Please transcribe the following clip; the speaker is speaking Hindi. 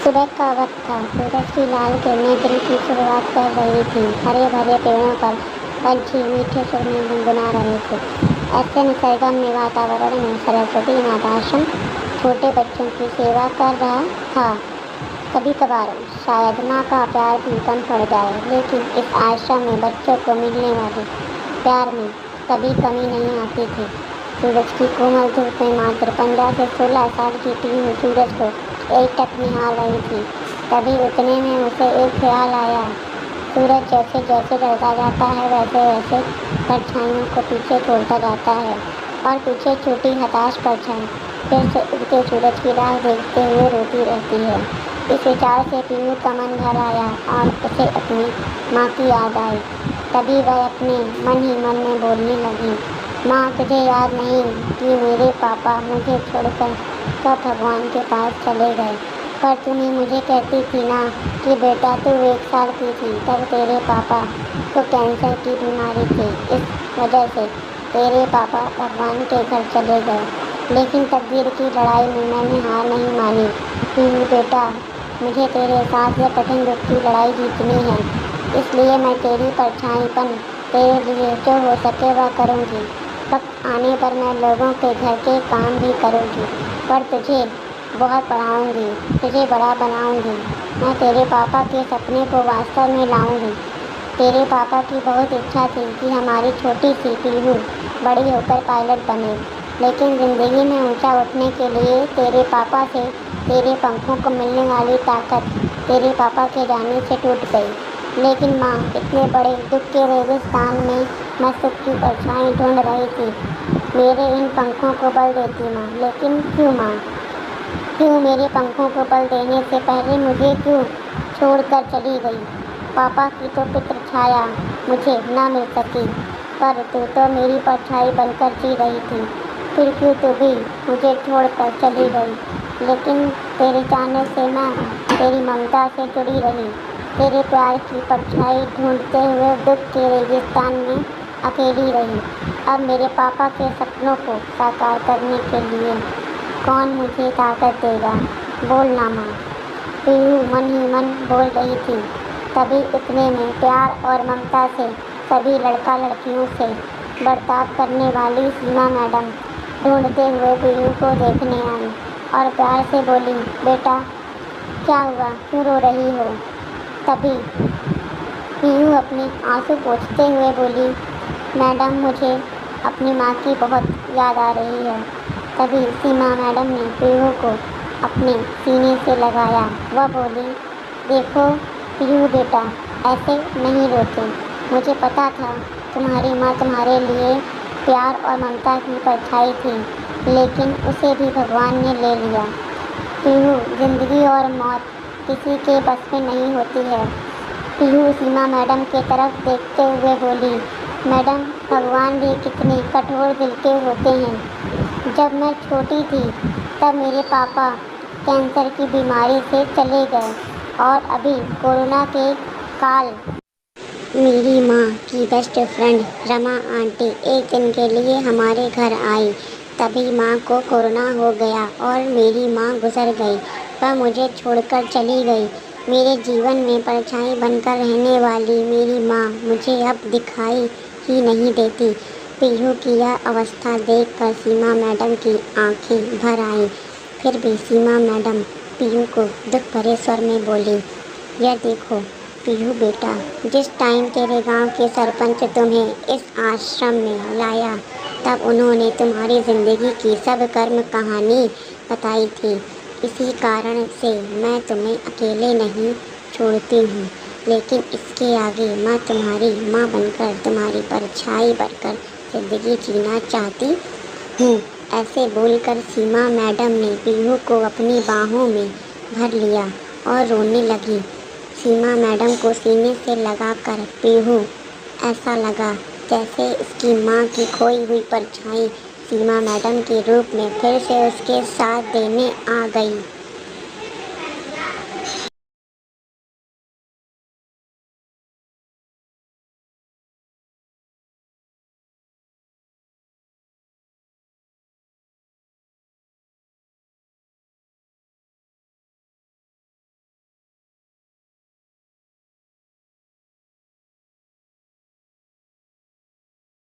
सुबह का वक्त था। सूरज की लाल किरणें दिन की शुरुआत कर रही थीं। हरे भरे पेड़ों पर पंछी मीठे सुर में गुनगुना रहे थे। ऐसे निसर्गरम्य वातावरण में सरस्वती अनाथ आश्रम छोटे बच्चों की सेवा कर रहा था। कभी कभार शायद माँ का प्यार भी कम पड़ जाए, लेकिन इस आश्रम में बच्चों को मिलने वाले प्यार में कभी कमी नहीं आती थी। सूरज की कोमल धूप में मात्र 15 से 16 साल की टीम सूरज को एकटक निहार रही थी। तभी उतने में उसे एक ख्याल आया। सूरज जैसे जैसे ढलता जाता है, वैसे वैसे परछाइयों को पीछे छोड़ता जाता है और पीछे छोटी हताश परछाई फिर से उगते सूरज की राह देखते हुए रोती रहती है। इस विचार से पीयू का मन भर आया और उसे अपनी माँ की याद आई। तभी वह अपने मन ही मन में बोलने लगी, माँ तुझे याद नहीं कि मेरे पापा मुझे छोड़कर कब भगवान के पास चले गए। पर तुम्हें मुझे कहती थी ना कि बेटा तू 1 साल की थी तब तेरे पापा को कैंसर की बीमारी थी। इस वजह से तेरे पापा भगवान के घर चले गए। लेकिन तकदीर की लड़ाई में मैंने हार नहीं मानी। पीयू बेटा, मुझे तेरे साथ यह कठिन दुख की लड़ाई जीतनी है, इसलिए मैं तेरी परछाईपन तेरे लिए जो हो सके वह करूँगी। वक्त आने पर मैं लोगों के घर के काम भी करूँगी, पर तुझे बहुत पढ़ाऊँगी, तुझे बड़ा बनाऊँगी। मैं तेरे पापा के सपने को वास्तव में लाऊँगी। तेरे पापा की बहुत इच्छा थी कि हमारी छोटी सी पीहू बड़ी होकर पायलट बने, लेकिन ज़िंदगी में ऊंचा उठने के लिए तेरे पापा से तेरे पंखों को मिलने वाली ताकत तेरे पापा के जाने से टूट गई। लेकिन माँ, इतने बड़े दुख के रेगिस्तान में मैं सुख की परछाई ढूंढ रही थी। मेरे इन पंखों को बल देती माँ। लेकिन क्यों माँ, क्यों मेरे पंखों को बल देने से पहले मुझे क्यों छोड़कर चली गई? पापा की तो पितृ छाया मुझे न मिल सकी, पर तू तो मेरी परछाई बनकर जी रही थी। फिर क्यों तू भी मुझे छोड़कर चली गई? लेकिन तेरे जाने से मैं तेरी ममता से जुड़ी रही, तेरे प्यार की परछाई ढूंढते हुए दुख के रेगिस्तान में अकेली रही। अब मेरे पापा के सपनों को साकार करने के लिए कौन मुझे ताकत देगा? बोलना माँ। पीहू मन ही मन बोल रही थी। तभी इतने में प्यार और ममता से सभी लड़का लड़कियों से बर्ताव करने वाली सीमा मैडम ढूंढते हुए पीहू को देखने आई और प्यार से बोली, बेटा क्या हुआ, क्यों रो रही हो? तभी पीहू अपने आंसू पोंछते हुए बोली, मैडम मुझे अपनी माँ की बहुत याद आ रही है। तभी सीमा मैडम ने पीहू को अपने सीने से लगाया। वह बोली, देखो पीहू बेटा, ऐसे नहीं रोते। मुझे पता था तुम्हारी माँ तुम्हारे लिए प्यार और ममता की परछाई थी, लेकिन उसे भी भगवान ने ले लिया। पीहू, जिंदगी और मौत किसी के बस में नहीं होती है। पीहू सीमा मैडम के तरफ देखते हुए बोली, मैडम भगवान भी कितने कठोर दिल के होते हैं। जब मैं छोटी थी तब मेरे पापा कैंसर की बीमारी से चले गए और अभी कोरोना के काल मेरी माँ की बेस्ट फ्रेंड रमा आंटी एक दिन के लिए हमारे घर आई। तभी माँ को कोरोना हो गया और मेरी माँ गुजर गई। वह मुझे छोड़कर चली गई। मेरे जीवन में परछाई बनकर रहने वाली मेरी माँ मुझे अब दिखाई ही नहीं देती। पीहू की यह अवस्था देखकर सीमा मैडम की आंखें भर आईं। फिर भी सीमा मैडम पीहू को दुख भरे स्वर में बोली, यह देखो पीहू बेटा, जिस टाइम तेरे गांव के सरपंच तुम्हें इस आश्रम में लाया तब उन्होंने तुम्हारी ज़िंदगी की सब कर्म कहानी बताई थी। इसी कारण से मैं तुम्हें अकेले नहीं छोड़ती हूँ, लेकिन इसके आगे मैं तुम्हारी माँ बनकर तुम्हारी परछाई बनकर ज़िंदगी जीना चाहती हूँ। ऐसे बोलकर सीमा मैडम ने पीहू को अपनी बाहों में भर लिया और रोने लगी। सीमा मैडम को सीने से लगाकर पीहू ऐसा लगा जैसे उसकी माँ की खोई हुई परछाई सीमा मैडम के रूप में फिर से उसके साथ देने आ गई।